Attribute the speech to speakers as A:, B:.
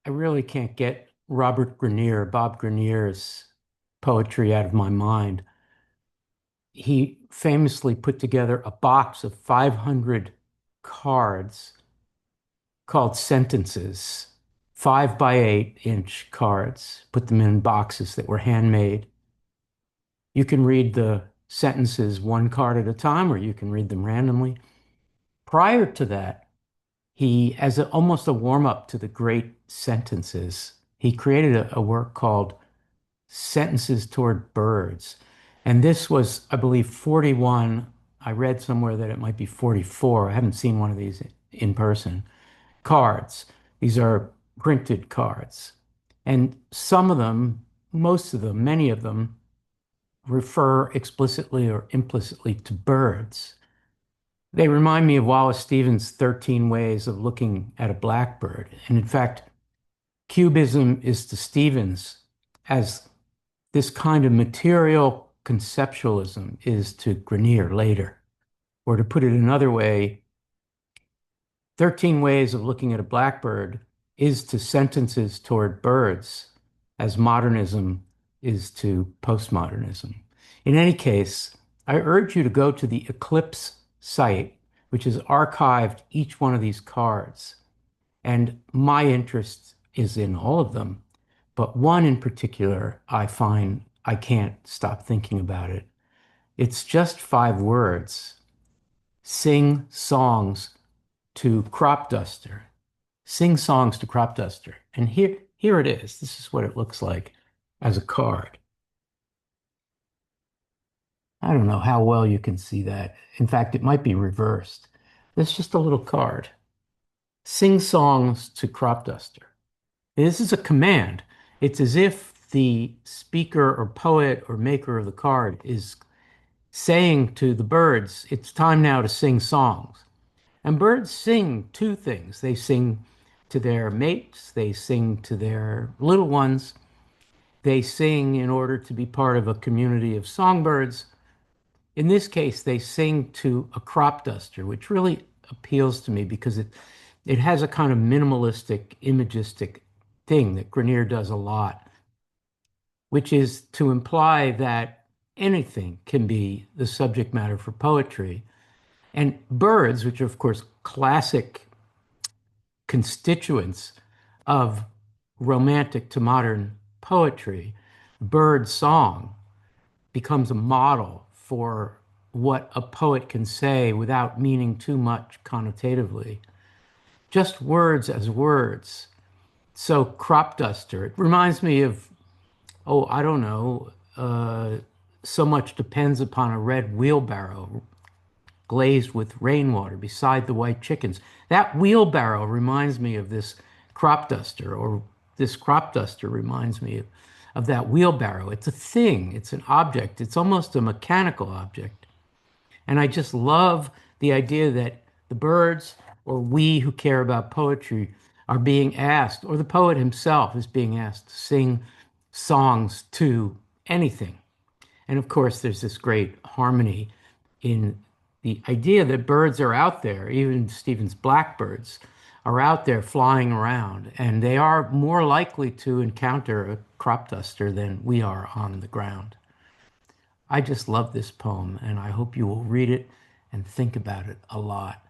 A: I really can't get Bob Grenier's poetry out of my mind. He famously put together a box of 500 cards called sentences, 5 by 8 inch cards, put them in boxes that were handmade. You can read the sentences one card at a time, or you can read them randomly. Prior to that, almost a warm up to the great sentences, he created a work called Sentences Toward Birds. And this was, I believe, 41. I read somewhere that it might be 44. I haven't seen one of these in person. Cards. These are printed cards. And some of them, most of them, many of them refer explicitly or implicitly to birds. They remind me of Wallace Stevens' 13 Ways of Looking at a Blackbird. And in fact, Cubism is to Stevens as this kind of material conceptualism is to Grenier later. Or to put it another way, 13 Ways of Looking at a Blackbird is to sentences toward birds as modernism is to postmodernism. In any case, I urge you to go to the Eclipse site, which has archived each one of these cards. And my interest is in all of them, but one in particular, I find I can't stop thinking about it. It's just 5 words. Sing songs to crop duster. Sing songs to crop duster. And here it is. This is what it looks like as a card. I don't know how well you can see that. In fact, it might be reversed. It's just a little card. Sing songs to crop duster. This is a command. It's as if the speaker or poet or maker of the card is saying to the birds, it's time now to sing songs. And birds sing 2 things. They sing to their mates, they sing to their little ones, they sing in order to be part of a community of songbirds. In this case, they sing to a crop duster, which really appeals to me because it has a kind of minimalistic, imagistic thing that Grenier does a lot, which is to imply that anything can be the subject matter for poetry. And birds, which are, of course, classic constituents of romantic to modern poetry, bird song becomes a model for what a poet can say without meaning too much connotatively. Just words as words. So crop duster, it reminds me of, oh, I don't know, so much depends upon a red wheelbarrow glazed with rainwater beside the white chickens. That wheelbarrow reminds me of this crop duster, or this crop duster reminds me of that wheelbarrow. It's a thing, it's an object, it's almost a mechanical object. And I just love the idea that the birds, or we who care about poetry, are being asked, or the poet himself is being asked to sing songs to anything. And of course, there's this great harmony in the idea that birds are out there, even Stephen's blackbirds are out there flying around, and they are more likely to encounter a crop duster than we are on the ground. I just love this poem, and I hope you will read it and think about it a lot.